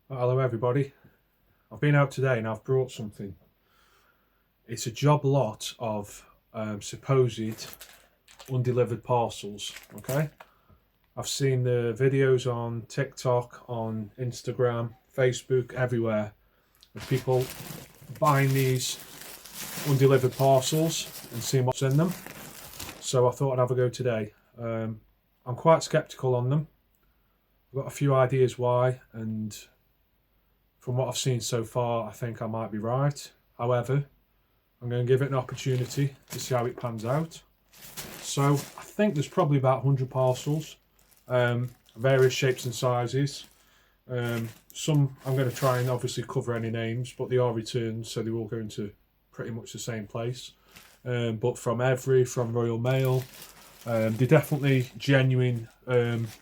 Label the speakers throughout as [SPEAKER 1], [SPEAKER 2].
[SPEAKER 1] Hello everybody, I've been out today and I've brought something. It's a job lot of supposed undelivered parcels, okay? I've seen the videos on TikTok, on Instagram, Facebook, everywhere of people buying these undelivered parcels and seeing what's in them. So I thought I'd have a go today. I'm quite skeptical on them. I've got a few ideas why, and from what I've seen so far, I think I might be right. However, I'm going to give it an opportunity to see how it pans out. So I think there's probably about 100 parcels, various shapes and sizes. Some I'm going to try and obviously cover any names, but they are returned, so they're all going to pretty much the same place. But from Royal Mail, they're definitely genuine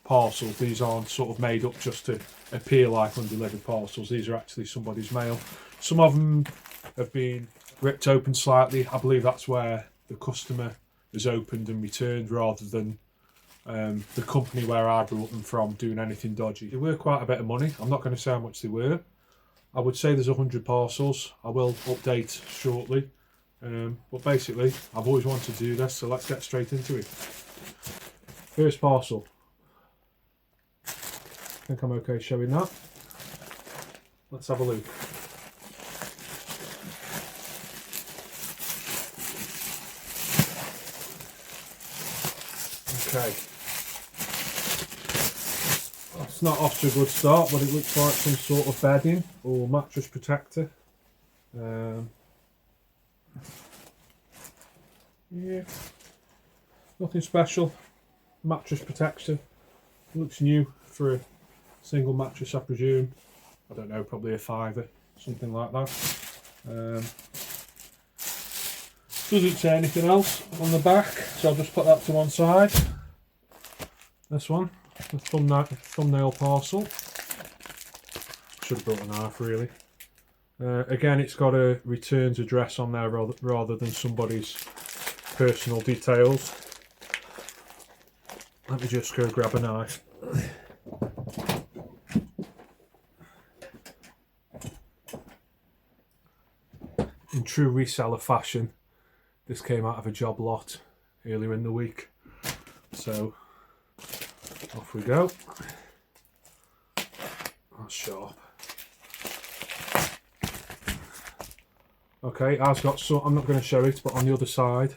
[SPEAKER 1] parcels. These aren't sort of made up just to appear like undelivered parcels. These are actually somebody's mail. Some of them have been ripped open slightly. I believe that's where the customer has opened and returned, rather than the company where I brought them from doing anything dodgy. They were quite a bit of money. I'm not going to say how much they were. I would say there's 100 parcels. I will update shortly. But basically, I've always wanted to do this, so let's get straight into it. First parcel. I think I'm okay showing that. Let's have a look. Okay. It's not off to a good start, but it looks like some sort of bedding or mattress protector. Yeah, nothing special. Mattress protector. Looks new for a single mattress, I presume. I don't know, probably a £5, something like that. Doesn't say anything else on the back, so I'll just put that to one side. This one, the thumbnail parcel. Should have brought a knife, really. Again, it's got a returns address on there rather than somebody's personal details. Let me just go grab a knife. In true reseller fashion, this came out of a job lot earlier in the week. So, off we go. That's sharp. Okay, I've got some, I'm not going to show it, but on the other side,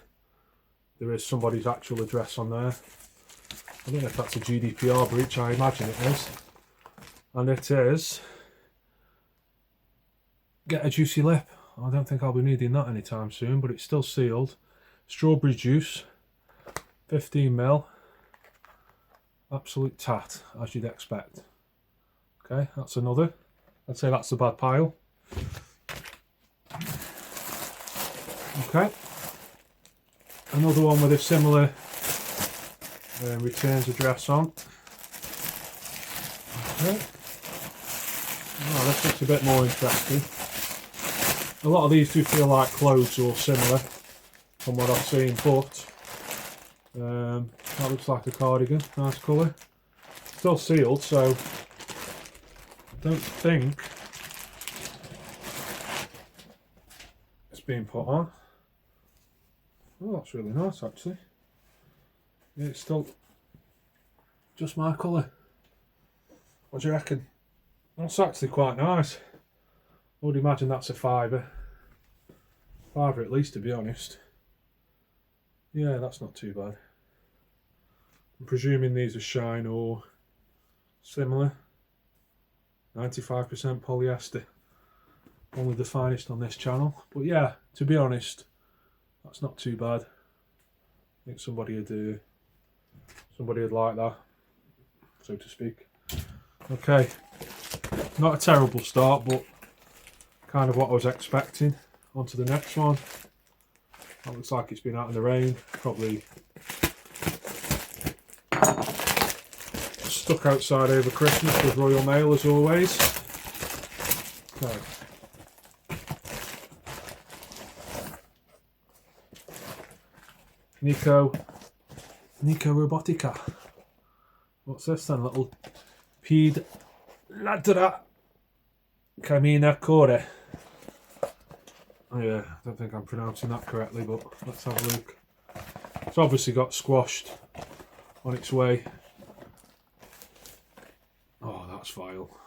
[SPEAKER 1] there is somebody's actual address on there. I don't know if that's a GDPR breach, I imagine it is. And it is, get a juicy lip. I don't think I'll be needing that anytime soon, but it's still sealed. Strawberry juice, 15ml. Absolute tat, as you'd expect. Okay, that's another. I'd say that's the bad pile. Okay. Another one with a similar returns address on. Okay. Oh, this looks a bit more interesting. A lot of these do feel like clothes or similar from what I've seen, but that looks like a cardigan, nice colour. Still sealed, so I don't think it's being put on. Oh, that's really nice actually. Yeah, it's still just my colour. What do you reckon? That's actually quite nice. I would imagine that's a £5. £5 at least, to be honest. Yeah, that's not too bad. I'm presuming these are Shine or similar. 95% polyester. Only the finest on this channel. But yeah, to be honest, that's not too bad. I think somebody would like that, so to speak. Okay, not a terrible start, but kind of what I was expecting. On to the next one. That looks like it's been out in the rain, probably stuck outside over Christmas with Royal Mail as always. Okay. Nico Robotica. What's this then? Little Ped Ladra Camina Core. Oh, yeah, I don't think I'm pronouncing that correctly, but let's have a look. It's obviously got squashed on its way. Oh, that's vile.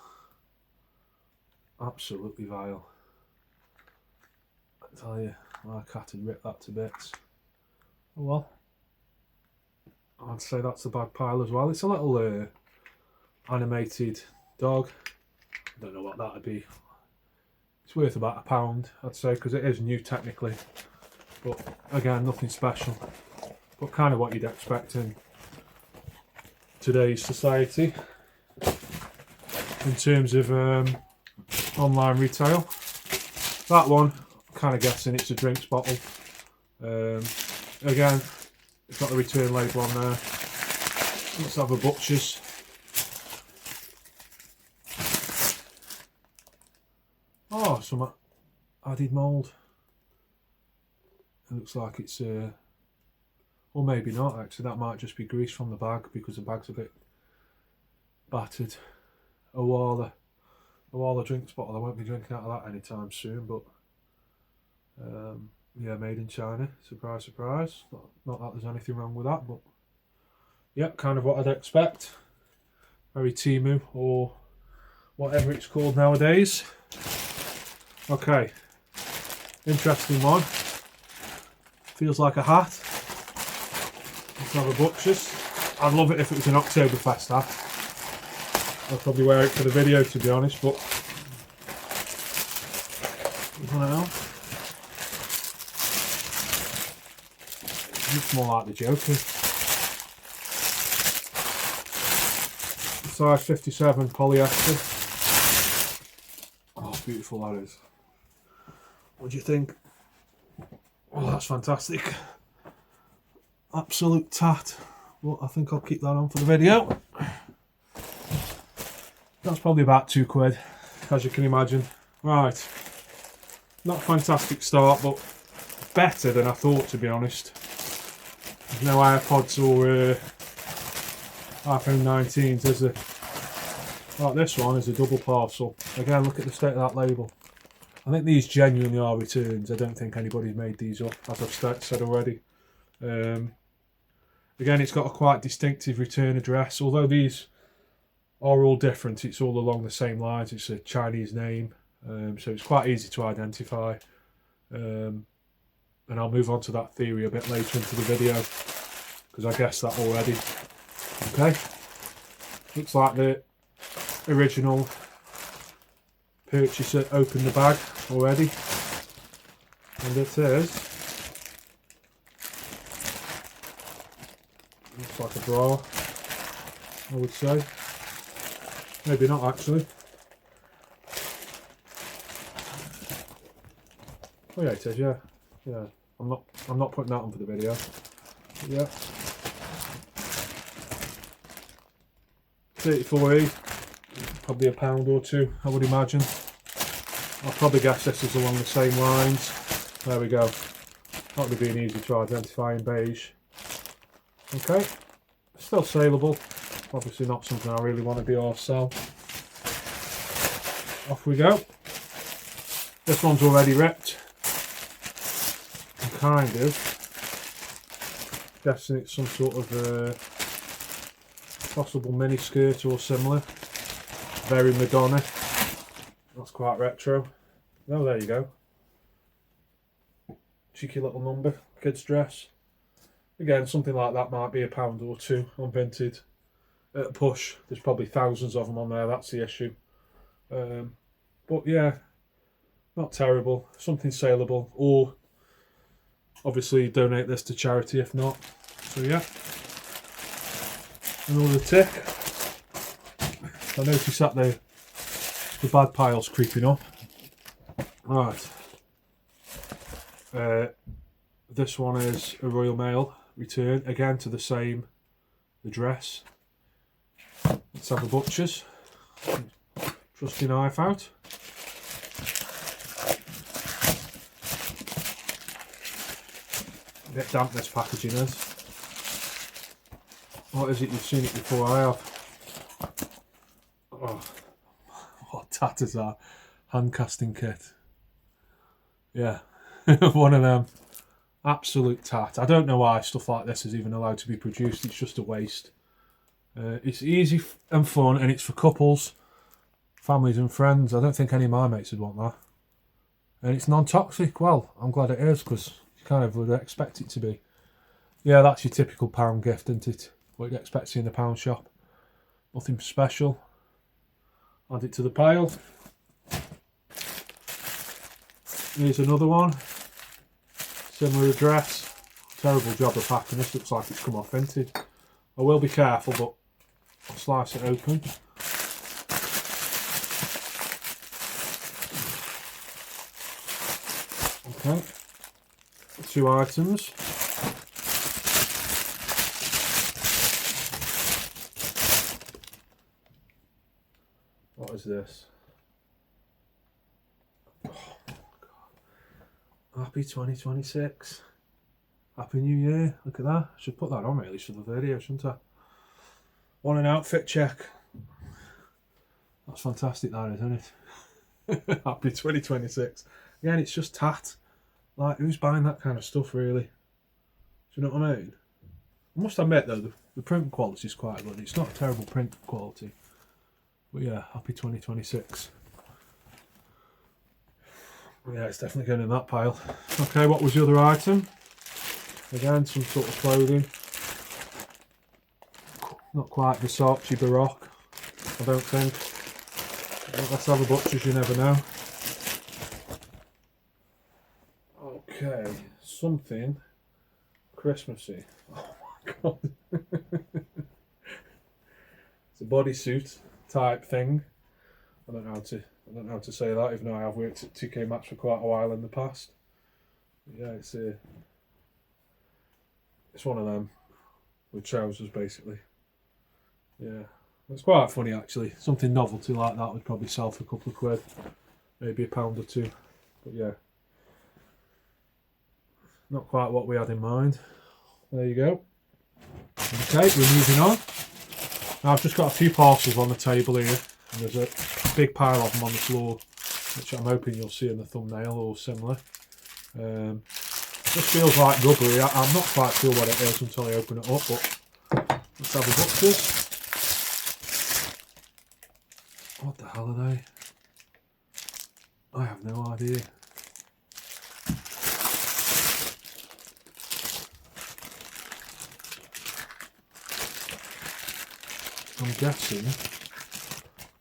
[SPEAKER 1] Absolutely vile. I tell you, my cat had ripped that to bits. Oh well. I'd say that's a bad pile as well. It's a little animated dog. I don't know what that'd be. It's worth about £1, I'd say, because it is new technically. But again, nothing special. But kind of what you'd expect in today's society in terms of online retail. That one, I'm kind of guessing it's a drinks bottle. Again, it's got the return label on there. Let's have a butcher's. Oh, some added mould. It looks like it's, or maybe not actually, that might just be grease from the bag because the bag's a bit battered. A Walla drinks bottle. I won't be drinking out of that anytime soon, but yeah, made in China. Surprise, surprise. Not that there's anything wrong with that, but yeah, kind of what I'd expect. Very Temu or whatever it's called nowadays. Okay, interesting one. Feels like a hat. Let's have a butcher's. I'd love it if it was an Oktoberfest hat. I'll probably wear it for the video, to be honest, but I don't know. Looks more like the Joker. Size 57 polyester. Oh, beautiful that is. What do you think? Oh, that's fantastic. Absolute tat. Well, I think I'll keep that on for the video. That's probably about £2, as you can imagine. Right. Not a fantastic start, but better than I thought, to be honest. There's no AirPods or iPhone 19s, is there? Like this one is a double parcel. Again, look at the state of that label. I think these genuinely are returns. I don't think anybody's made these up, as I've said already. Again, it's got a quite distinctive return address. Although these are all different, it's all along the same lines. It's a Chinese name, so it's quite easy to identify. And I'll move on to that theory a bit later into the video, because I guessed that already. Okay, looks like the original purchaser opened the bag already, and it is, looks like a bra, I would say. Maybe not actually. Oh yeah, it is. Yeah. I'm not putting that on for the video. But yeah. 34E, probably £1 or two, I would imagine. I'll probably guess this is along the same lines. There we go. Not really being easy to identify in beige. Okay, still saleable. Obviously not something I really want to be or sell. Off we go. This one's already ripped. I'm kind of guessing it's some sort of possible mini skirt or similar. Very Madonna. That's quite retro. Oh, there you go. Cheeky little number, kids dress. Again, something like that might be £1 or two on Vinted. At a push, there's probably thousands of them on there, that's the issue. But yeah, not terrible. Something saleable, or obviously donate this to charity if not. So yeah, another tick. I noticed that the bad pile's creeping up. Right. This one is a Royal Mail return, again to the same address. Let's have a butcher's. Trusty knife out. A bit damp this packaging is. What is it? You've seen it before, I have. Oh, what tatters are. hand casting kit. Yeah, one of them. Absolute tat. I don't know why stuff like this is even allowed to be produced. It's just a waste. It's easy and fun, and it's for couples, families and friends. I don't think any of my mates would want that. And it's non-toxic. Well, I'm glad it is, because you kind of would expect it to be. Yeah, that's your typical pound gift, isn't it? What you'd expect to see in the pound shop. Nothing special. Add it to the pile. Here's another one. Similar address. Terrible job of packing this. Looks like it's come off vintage. I will be careful, but I'll slice it open. Okay. 2 items. What is this? Oh my God. Happy 2026. Happy New Year. Look at that. I should put that on really for the video, shouldn't I? Want an outfit check. That's fantastic, that is, isn't it? Happy 2026. Again, it's just tat. Like, who's buying that kind of stuff, really? Do you know what I mean? I must admit, though, the print quality is quite good. It's not a terrible print quality. But yeah, happy 2026. Yeah, it's definitely going in that pile. Okay, what was the other item? Again, some sort of clothing. Not quite Versace Baroque, I don't think. Let's have a butcher's, you never know. Okay, something Christmassy. Oh my God. It's a bodysuit type thing. I don't know how to say that, even though I have worked at 2K Maxx for quite a while in the past. But yeah, it's one of them with trousers basically. Yeah, it's quite funny actually. Something novelty like that would probably sell for a couple of quid, maybe £1 or 2. But yeah, not quite what we had in mind. There you go. Okay, we're moving on. Now I've just got a few parcels on the table here, and there's a big pile of them on the floor, which I'm hoping you'll see in the thumbnail or similar. This feels like rubbery. I'm not quite sure what it is until I open it up, but let's have a butcher's. What the hell are they? I have no idea. I'm guessing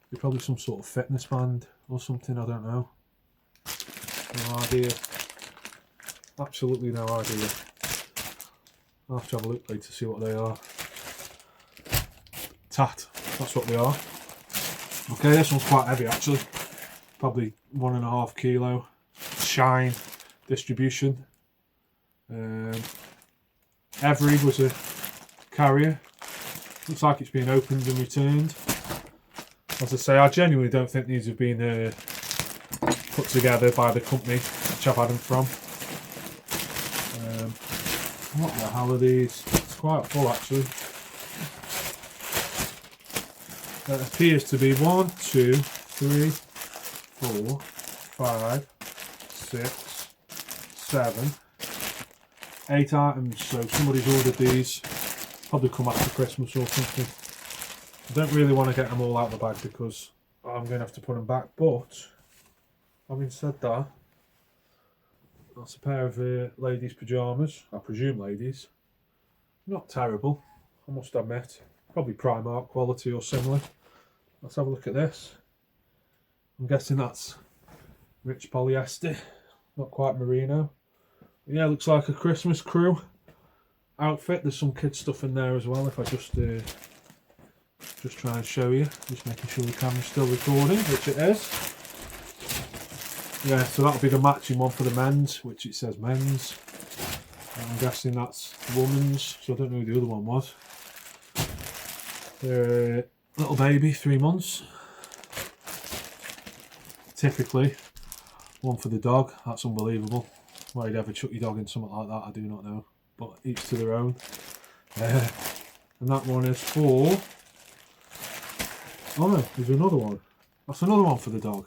[SPEAKER 1] they're probably some sort of fitness band or something, I don't know. No idea. Absolutely no idea. I'll have to have a look later to see what they are. Tat, that's what they are. Okay, this one's quite heavy actually. Probably 1.5 kilo. Shine distribution. Every was a carrier. Looks like it's been opened and returned. As I say, I genuinely don't think these have been put together by the company which I've had them from. What the hell are these? It's quite full actually. It appears to be 1, 2, 3, 4, 5, 6, 7, 8 items. So somebody's ordered these. Probably come after Christmas or something. I don't really want to get them all out of the bag because I'm going to have to put them back. But having said that, that's a pair of ladies' pyjamas. I presume ladies. Not terrible, I must admit. Probably Primark quality or similar. Let's have a look at this. I'm guessing that's rich polyester. Not quite merino. Yeah, looks like a Christmas crew outfit. There's some kid stuff in there as well. If I just try and show you, just making sure the camera's still recording, which it is. Yeah, so that'll be the matching one for the men's, which it says men's. I'm guessing that's woman's, so I don't know who the other one was. Little baby, 3 months. Typically, one for the dog. That's unbelievable. Why you'd ever chuck your dog in something like that, I do not know. But each to their own. And that one is for... Oh no, there's another one. That's another one for the dog.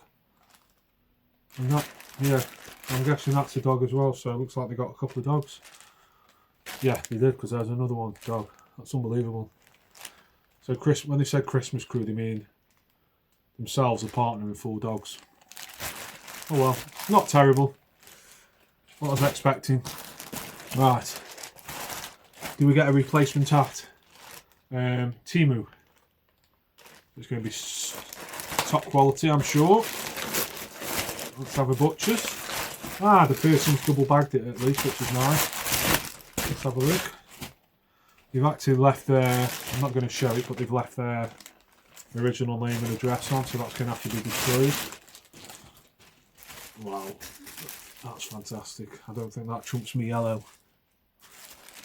[SPEAKER 1] And that, yeah, I'm guessing that's a dog as well, so it looks like they got a couple of dogs. Yeah, they did, because there's another one, dog. That's unbelievable. So when they said Christmas crew, they mean themselves, a partner and 4 dogs. Oh well, not terrible. What I was expecting. Right. Do we get a replacement hat? Timmzey. It's going to be top quality, I'm sure. Let's have a butcher's. Ah, the person's double bagged it at least, which is nice. Let's have a look. They've actually left their, I'm not going to show it, but they've left their original name and address on, so that's going to have to be destroyed. Wow, that's fantastic. I don't think that trumps me yellow.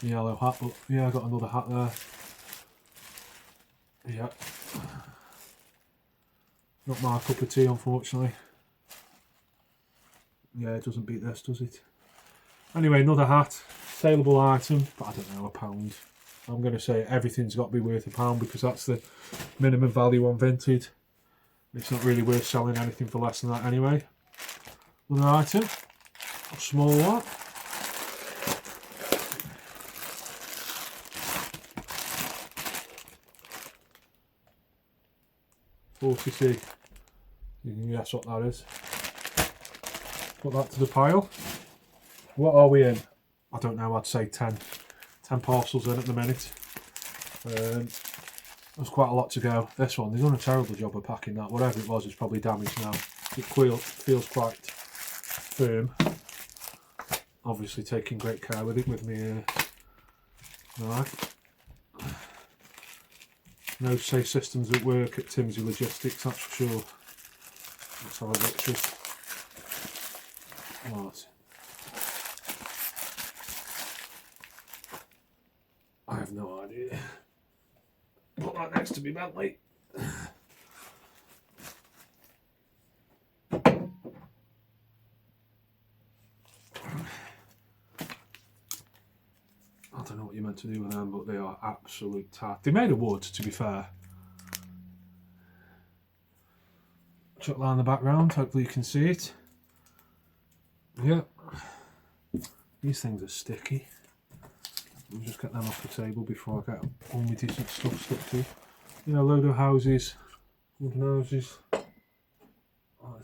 [SPEAKER 1] The yellow hat, but yeah, I got another hat there. Yeah. Not my cup of tea, unfortunately. Yeah, it doesn't beat this, does it? Anyway, another hat. Saleable item, but I don't know, £1. I'm going to say everything's got to be worth £1 because that's the minimum value on Vinted. It's not really worth selling anything for less than that anyway. Another item. A small one. £40. You can guess what that is. Put that to the pile. What are we in? I don't know, I'd say 10 parcels in at the minute. There's quite a lot to go. This one, they've done a terrible job of packing that. Whatever it was, it's probably damaged now. It feels quite firm. Obviously taking great care with it with me knife. No safe systems at work at Timmzey Logistics, that's for sure. Let's have a look. What? I have no idea. Put that next to me, Bentley. I don't know what you're meant to do with them, but they are absolute tat. They're made of wood, to be fair. Chuck that in the background, hopefully you can see it. Yeah. These things are sticky. I'll just get them off the table before I get all my decent stuff stuck to. You know, a load of houses, wooden houses. Oh,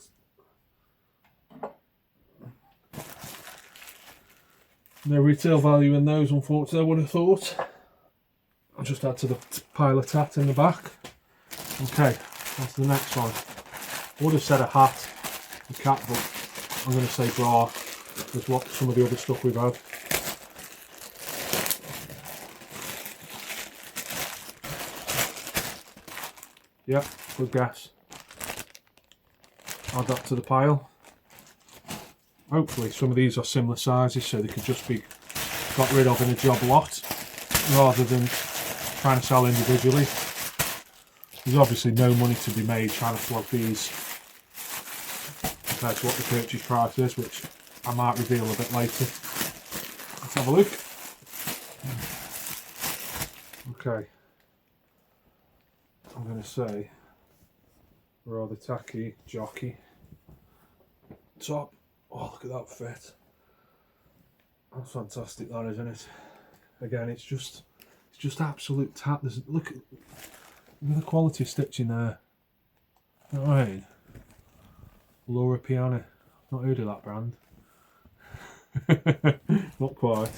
[SPEAKER 1] no retail value in those, unfortunately, I would have thought. I'll just add to the pile of tat in the back. Okay, that's the next one. I would have said a hat, a cap, but I'm going to say bra. With what some of the other stuff we've had. Yeah, good guess. Add that to the pile. Hopefully some of these are similar sizes so they could just be got rid of in a job lot rather than trying to sell individually. There's obviously no money to be made trying to flog these compared to what the purchase price is, which I might reveal a bit later. Let's have a look. Okay. I'm going to say rather tacky jockey top. Oh, look at that fit. That's fantastic, that, isn't it? Again, it's just absolute tat. Look at the quality of stitching there. Alright. Laura Piana. Not heard of that brand. Not quite.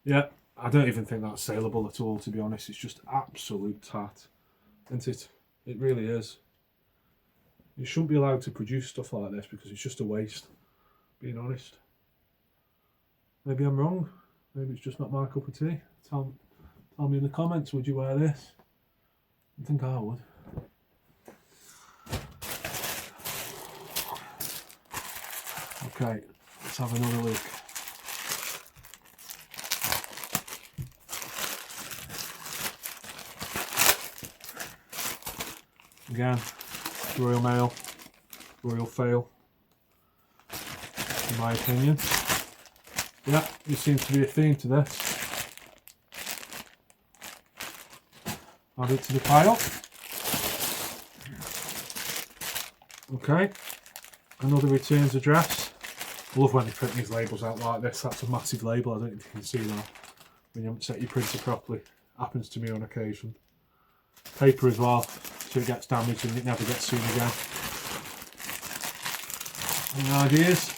[SPEAKER 1] Yeah, I don't even think that's saleable at all, to be honest. It's just absolute tat, isn't it? It really is. You shouldn't be allowed to produce stuff like this because it's just a waste, being honest. Maybe I'm wrong. Maybe it's just not my cup of tea. Tell me in the comments, would you wear this? I think I would. Okay, let's have another look. Again, Royal Mail, Royal Fail, in my opinion. Yeah, there seems to be a theme to this. Add it to the pile. Okay. another returns address. I love when they print these labels out like this. That's a massive label. I don't know if you can see that when you haven't set your printer properly. Happens to me on occasion. Paper as well, so it gets damaged and it never gets seen again. Any ideas?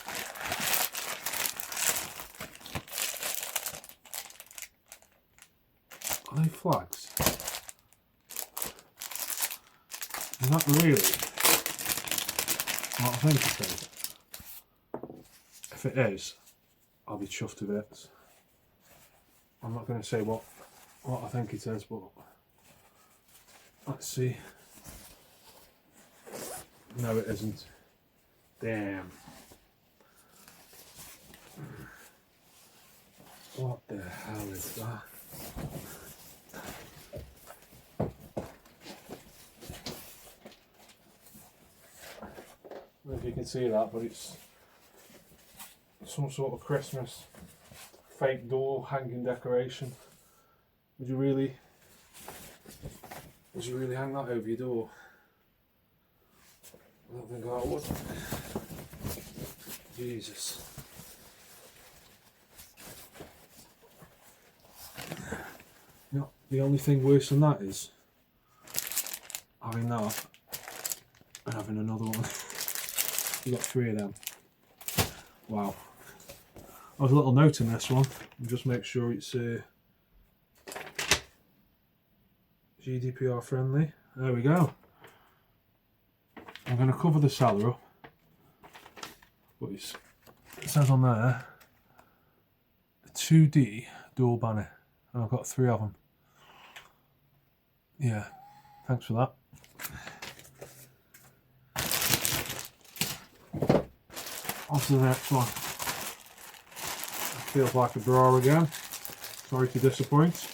[SPEAKER 1] Are they flags? Is that really what I think it is? If it is, I'll be chuffed with it. I'm not going to say what I think it is, but let's see. No, it isn't. Damn. What the hell is that? I don't know if you can see that, but it's some sort of Christmas fake door hanging decoration. Would you really hang that over your door? I don't think I would. Jesus. You know, the only thing worse than that is having that and having another one. You got 3 of them. Wow. I was a little note in this one. Just make sure it's GDPR friendly. There we go. I'm going to cover the seller up. But it says on there, a 2D dual banner. And I've got 3 of them. Yeah, thanks for that. On to the next one. Feels like a bra again. Sorry to disappoint.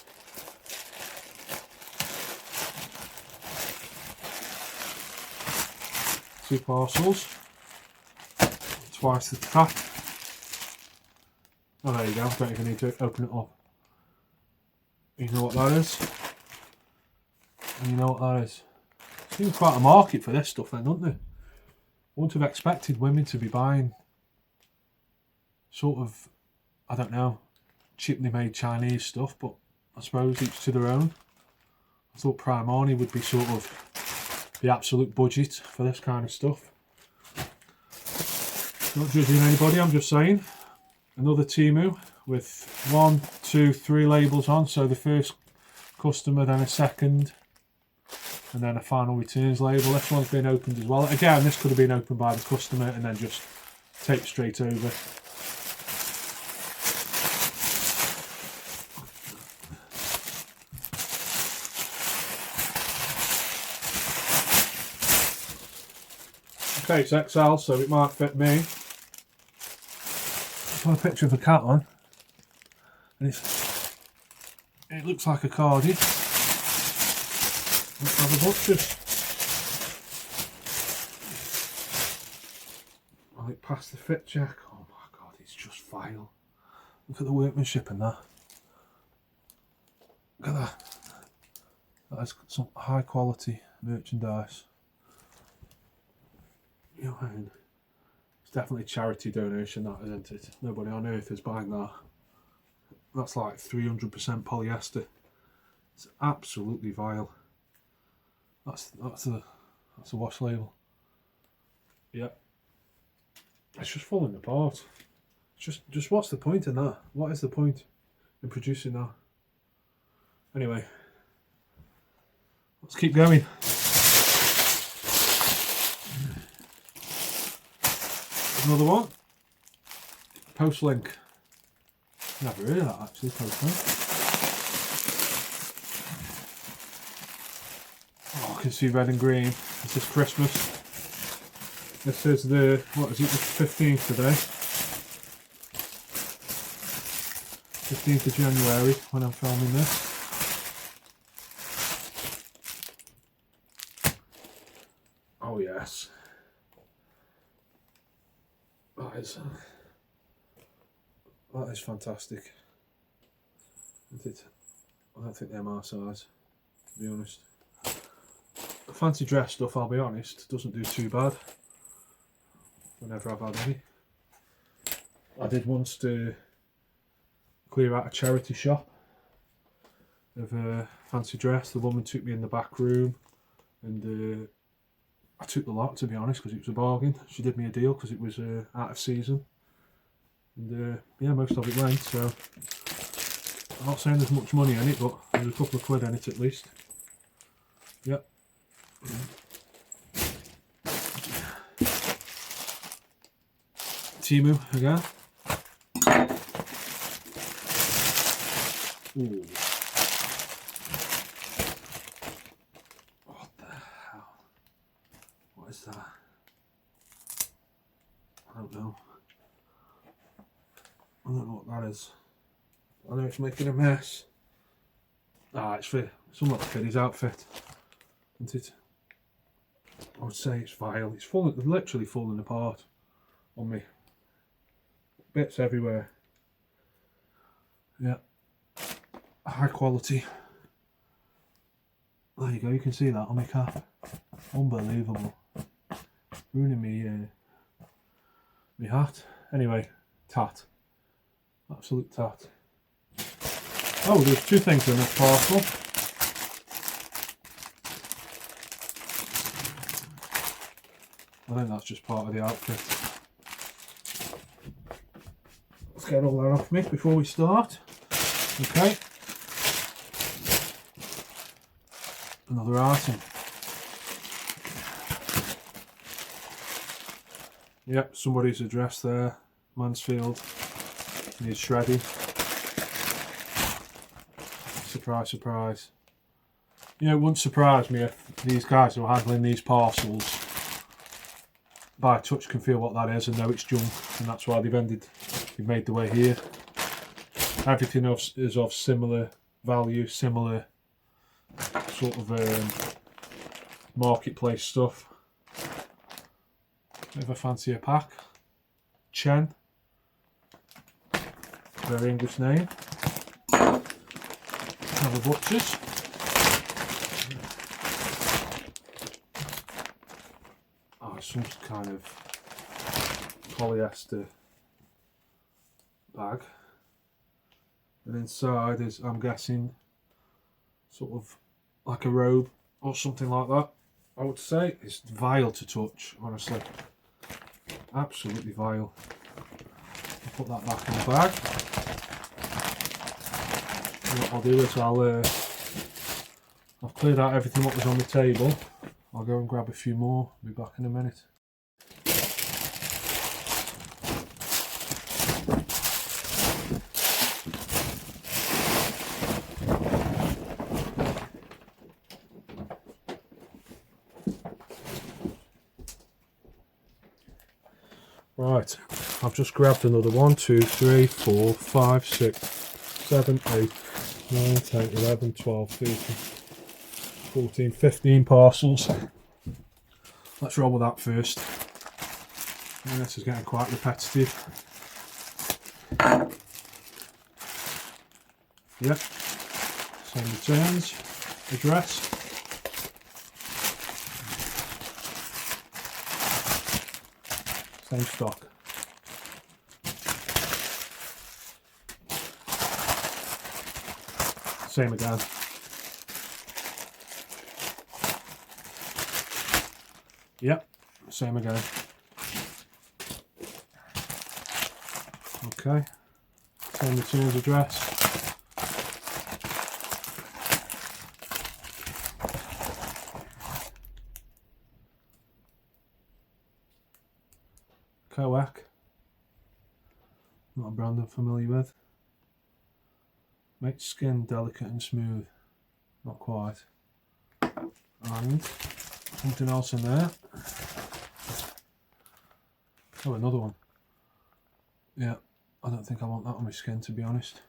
[SPEAKER 1] Two parcels. Twice the pack. Oh, there you go. Don't even need to open it up. You know what that is? And you know what that is? Seems quite a market for this stuff then, doesn't there? Wouldn't have expected women to be buying sort of, I don't know, cheaply made Chinese stuff, but I suppose each to their own. I thought Prime Arnie would be sort of the absolute budget for this kind of stuff. Not judging anybody, I'm just saying. Another Timmzey with 1, 2, 3 labels on. So the first customer, then a second, and then a final returns label. This one's been opened as well. Again, this could have been opened by the customer and then just taped straight over. Okay, it's XL, so it might fit me. Put a picture of a cat on, and it looks like a cardie. Let's have a butcher. Well, it passed the fit check. Oh my god, it's just vile. Look at the workmanship in that. Look at that. That is some high quality merchandise. You know what I mean? It's definitely a charity donation, that, isn't it? Nobody on earth is buying that. That's like 300% polyester. It's absolutely vile. That's a wash label. Yep. It's just falling apart. It's just what's the point in that? What is the point in producing that? Anyway, let's keep going. Another one. Postlink. Never heard of that actually, Postlink. Oh, I can see red and green. This is Christmas. This is the, what is it, the 15th today? 15th of January when I'm filming this. Oh yes. That is fantastic. I don't think they're my size, to be honest. Fancy dress stuff, I'll be honest, doesn't do too bad. whenever I've had any. I did once to clear out a charity shop of a fancy dress. The woman took me in the back room and I took the lot, to be honest, because it was a bargain. She did me a deal because it was out of season. And yeah, most of it went, so I'm not saying there's much money in it, but there's a couple of quid in it at least. Yep. Timu again. Ooh. What the hell? What is that? I don't know. I don't know what that is. I know it's making a mess. Ah, it's for some little kid's outfit, isn't it? I would say it's vile. It's literally falling apart on me. Bits everywhere. Yeah. High quality. There you go, you can see that on my cap. Unbelievable. Ruining me my hat. Anyway, tat. Absolute tat. Oh, there's two things in this parcel. I think that's just part of the outfit. Let's get all that off me before we start. Okay. Another item. Yep, somebody's address there. Mansfield. Needs shredding. Surprise, surprise. You know, it wouldn't surprise me if these guys who are handling these parcels by touch can feel what that is and know it's junk, and that's why they've made the way here. Everything is of similar value, similar sort of marketplace stuff. Bit of a fancier pack. Chen. Very English name. Another butchers. Oh, some kind of polyester bag. And inside is, I'm guessing, sort of like a robe or something like that. I would say it's vile to touch, honestly. Absolutely vile. I'll put that back in the bag. And what I'll do is I've cleared out everything what was on the table. I'll go and grab a few more. I'll be back in a minute. Right, I've just grabbed another 1, 2, 3, 4, 5, 6, 7, 8, 9, 10, 11, 12, 13, 14, 15 parcels. Let's roll with that first. And this is getting quite repetitive. Yep, same returns, address. Same stock. Same again. Yep, same again. Okay, same returns address. Coac, not a brand I'm familiar with. Makes skin delicate and smooth, not quite. And something else in there. Oh, another one. Yeah, I don't think I want that on my skin, to be honest.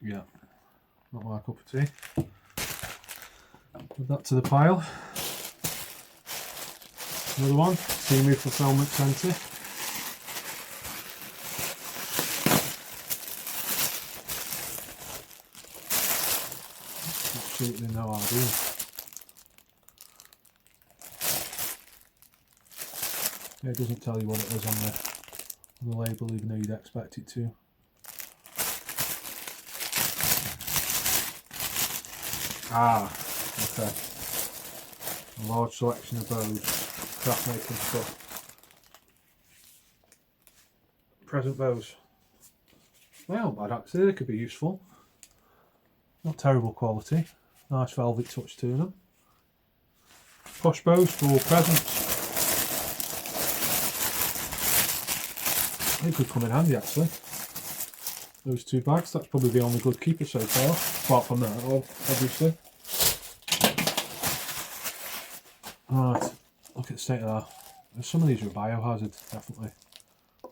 [SPEAKER 1] Yeah, not my cup of tea. Put that to the pile. Another one, Timmzey Fulfillment Centre. Absolutely no idea. Yeah, it doesn't tell you what it is on the label, even though you'd expect it to. Ah, okay. A large selection of bows, craft making stuff. Present bows. Well, bad actually, they could be useful. Not terrible quality. Nice velvet touch to them. Posh bows for presents. They could come in handy actually. Those 2 bags, that's probably the only good keeper so far, apart from that, obviously. Right, look at the state of that. Some of these are a biohazard, definitely.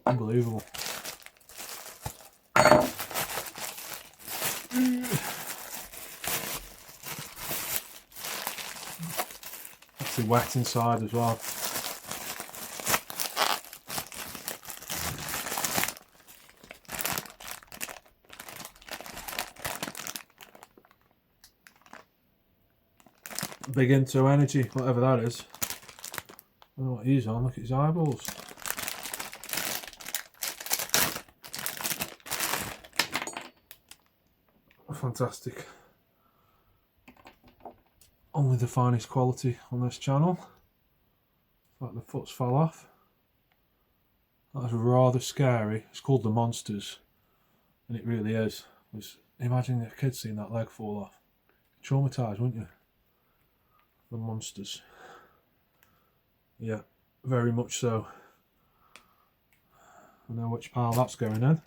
[SPEAKER 1] Unbelievable. Actually wet inside as well. Big into energy, whatever that is. I don't know what he's on, look at his eyeballs. Fantastic. Only the finest quality on this channel. Like the foots fell off. That's rather scary. It's called the Monsters, and it really is. Imagine a kid seeing that leg fall off. Traumatised, wouldn't you? The Monsters. Yeah, very much so. I know which pile that's going in.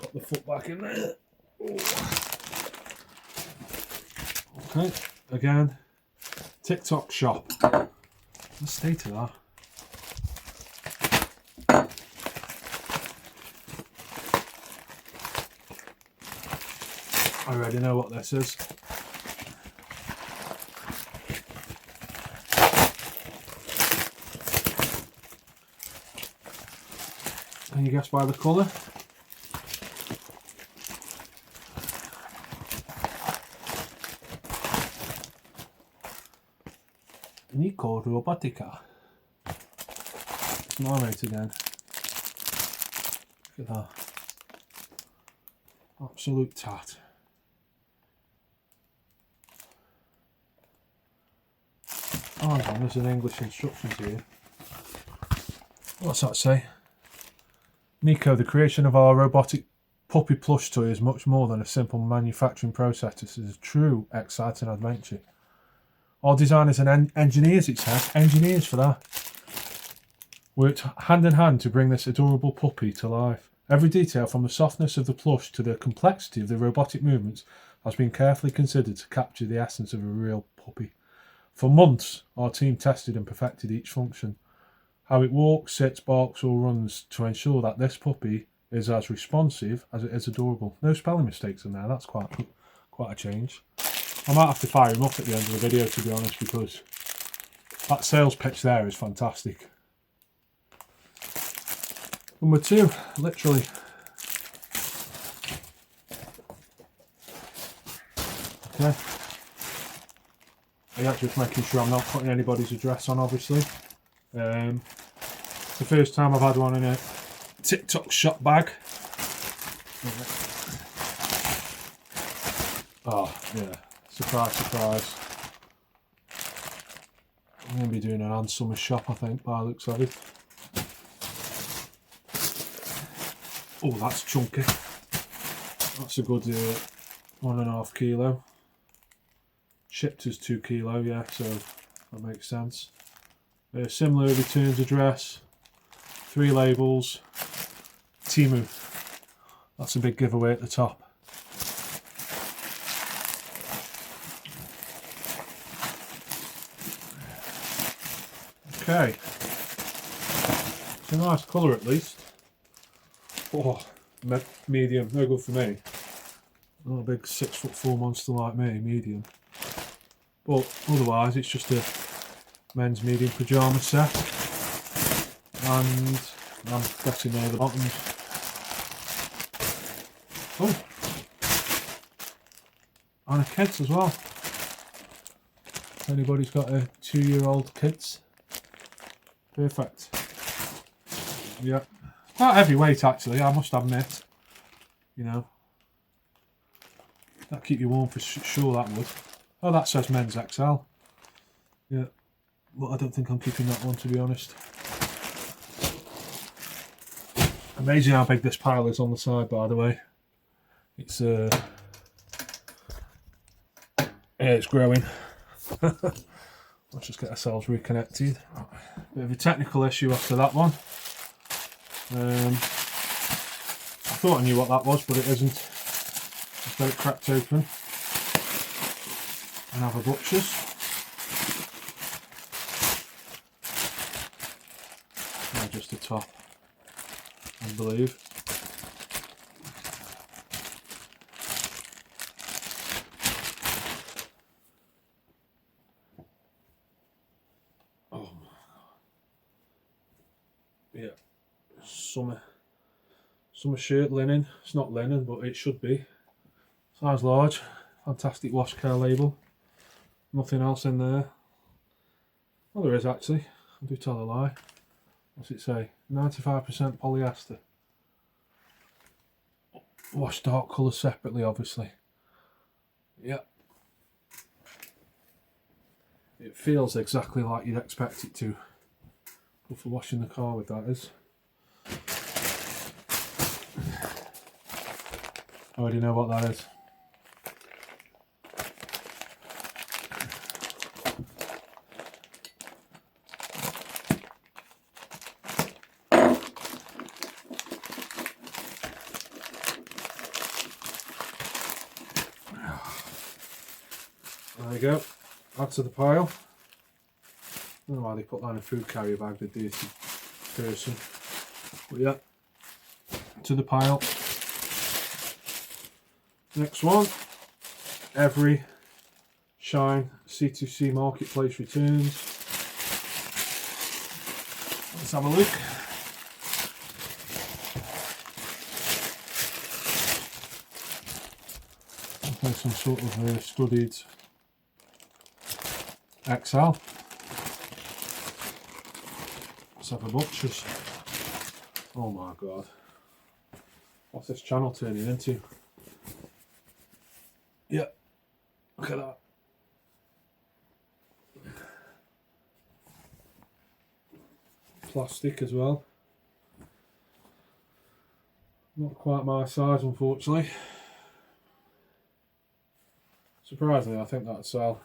[SPEAKER 1] Put the foot back in there. Okay, again, TikTok shop. What's the state of that? I already know what this is. Can you guess by the colour? Nico Robotica. It's my mate again. Look at that. Absolute tat. Oh, hang on, there's an English instructions here. What's that say? Nico, the creation of our robotic puppy plush toy is much more than a simple manufacturing process. This is a true exciting adventure. Our designers and engineers, it says, engineers for that, worked hand in hand to bring this adorable puppy to life. Every detail, from the softness of the plush to the complexity of the robotic movements, has been carefully considered to capture the essence of a real puppy. For months, our team tested and perfected each function. How it walks, sits, barks or runs to ensure that this puppy is as responsive as it is adorable. No spelling mistakes in there, that's quite a change. I might have to fire him up at the end of the video, to be honest, because that sales pitch there is fantastic. Number 2, literally. Okay. Yeah, just making sure I'm not putting anybody's address on, obviously. It's the first time I've had one in a TikTok shop bag. Oh, yeah. Surprise, surprise. I'm going to be doing an Ann Summer shop, I think, by the looks of it. Oh, that's chunky. That's a good 1.5 kilo. Shipped as 2 kilo, yeah, so that makes sense. Similar returns address, 3 labels, Timmzey. That's a big giveaway at the top. Okay, it's a nice colour at least. Oh, medium, no good for me. Not a big 6'4" monster like me, medium. But otherwise, it's just a men's medium pyjama set, and I'm guessing they're the bottoms. Oh, and a kids as well. If anybody's got a 2-year-old kids, perfect. Yeah, quite heavy weight actually, I must admit. You know, that'd keep you warm for sure, that would. Oh, that says men's XL. Yeah, but I don't think I'm keeping that one, to be honest. Amazing how big this pile is on the side, by the way. It's yeah, it's growing. Let's just get ourselves reconnected. Bit of a technical issue after that one. I thought I knew what that was, but it isn't. Just got it cracked open. And have a butcher's. Now just the top, I believe. Oh, yeah, summer shirt, linen. It's not linen, but it should be. Size large, fantastic wash care label. Nothing else in there. Well, there is actually. I do tell a lie. What's it say? 95% polyester. Wash dark colours separately, obviously. Yeah. It feels exactly like you'd expect it to. Good for washing the car with, that is. I already know what that is. There we go. Add to the pile. I don't know why they put that in a food carrier bag, the dirty person. But yeah, to the pile. Next one, every Shine C2C Marketplace returns. Let's have a look. Okay, some sort of studied XL. Let's have a butcher's. Oh my god. What's this channel turning into? Yeah, look at that. Plastic as well. Not quite my size, unfortunately. Surprisingly, I think that'd sell.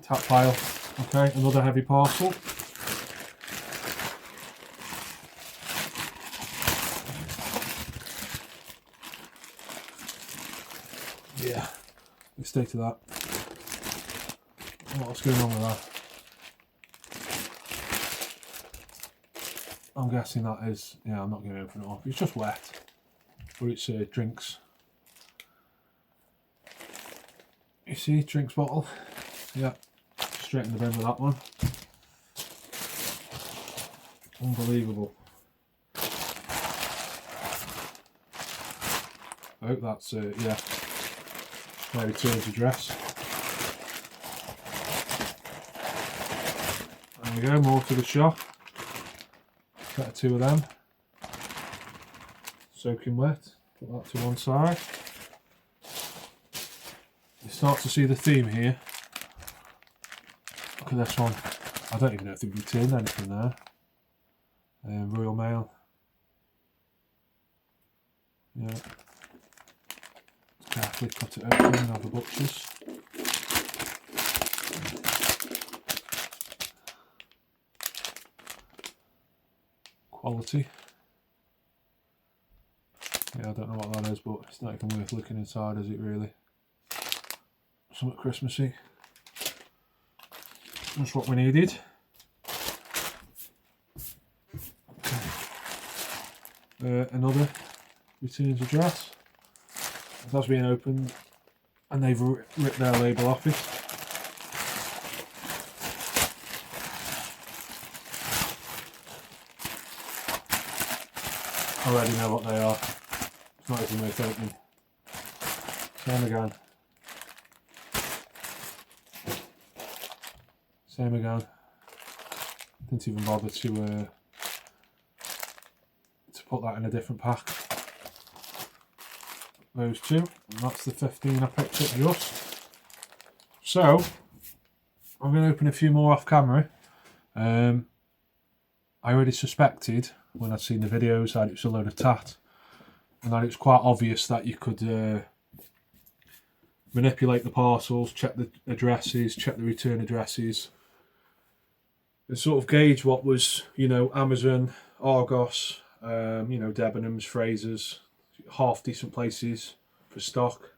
[SPEAKER 1] Tap pile. Okay, another heavy parcel. Yeah, let's stay to that. What's going on with that? I'm guessing that is, yeah, I'm not going to open it up. It's just wet, but it's drinks. You see, drinks bottle. Yeah, straight in the bin with that one. Unbelievable. I hope that's, yeah, my returns address. There we go, more to the shop. Get 2 of them. Soaking wet. Put that to one side. You start to see the theme here. Look at this one. I don't even know if they've returned anything there. Royal Mail. Yeah. Carefully cut it open and have a butcher's. Quality. Yeah, I don't know what that is, but it's not even worth looking inside, is it really? Something Christmassy. That's what we needed. Another returns address. That's being opened and they've ripped their label off it. I already know what they are. It's not even worth opening. Same again. Same again. Didn't even bother to put that in a different pack. Those two, and that's the 15 I picked up just. So I'm going to open a few more off camera. I already suspected when I'd seen the videos that it was a load of tat, and that it was quite obvious that you could manipulate the parcels, check the addresses, check the return addresses, and sort of gauge what was, you know, Amazon, Argos, you know, Debenhams, Frasers, half decent places for stock.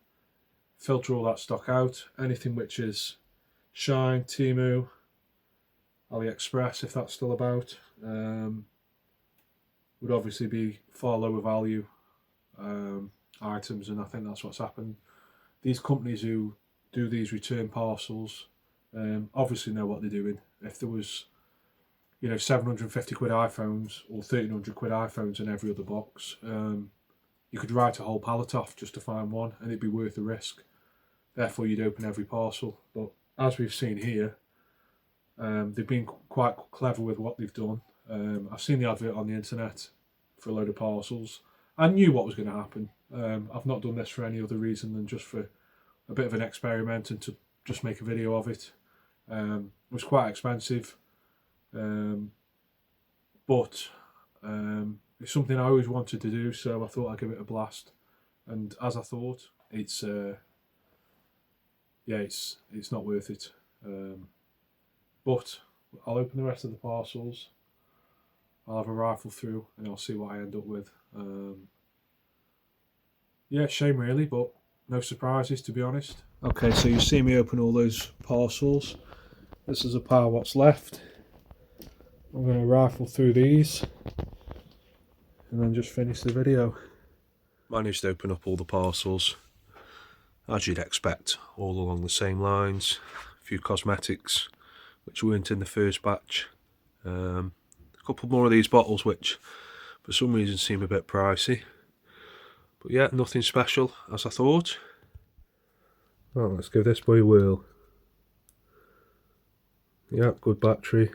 [SPEAKER 1] Filter all that stock out. Anything which is Shine, Timmzey, AliExpress, if that's still about, would obviously be far lower value items, and I think that's what's happened. These companies who do these return parcels obviously know what they're doing. If there was, you know, 750 quid iPhones or 1300 quid iPhones in every other box, you could write a whole pallet off just to find one, and it'd be worth the risk. Therefore, you'd open every parcel. But as we've seen here, they've been quite clever with what they've done. I've seen the advert on the internet for a load of parcels. I knew what was going to happen. I've not done this for any other reason than just for a bit of an experiment and to just make a video of it. It was quite expensive, but it's something I always wanted to do, so I thought I'd give it a blast. And as I thought, it's yeah, it's not worth it. But I'll open the rest of the parcels. I'll have a rifle through and I'll see what I end up with. Yeah, shame really, but no surprises, to be honest. Okay, so you see me open all those parcels. This is a pile what's left. I'm going to rifle through these and then just finish the video. Managed to open up all the parcels, as you'd expect, all along the same lines. A few cosmetics which weren't in the first batch. A couple more of these bottles which for some reason seem a bit pricey. But yeah, nothing special as I thought. Well, let's give this boy a whirl. Yeah, good battery.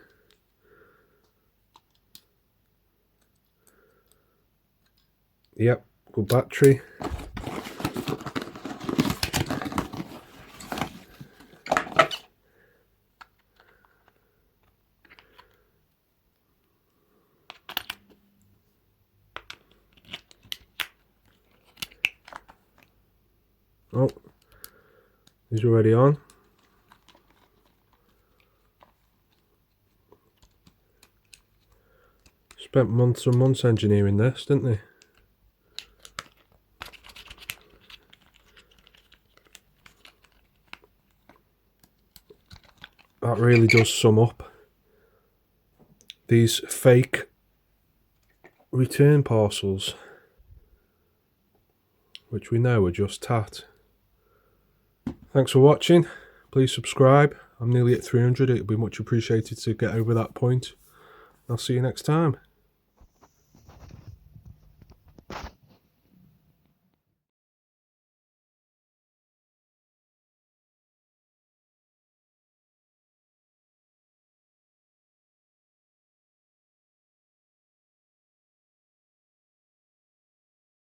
[SPEAKER 1] Yep, good battery. Oh, he's already on. Spent months and months engineering this, didn't they? That really does sum up these fake return parcels, which we know are just tat. Thanks for watching. Please subscribe. I'm nearly at 300. It would be much appreciated to get over that point. I'll see you next time.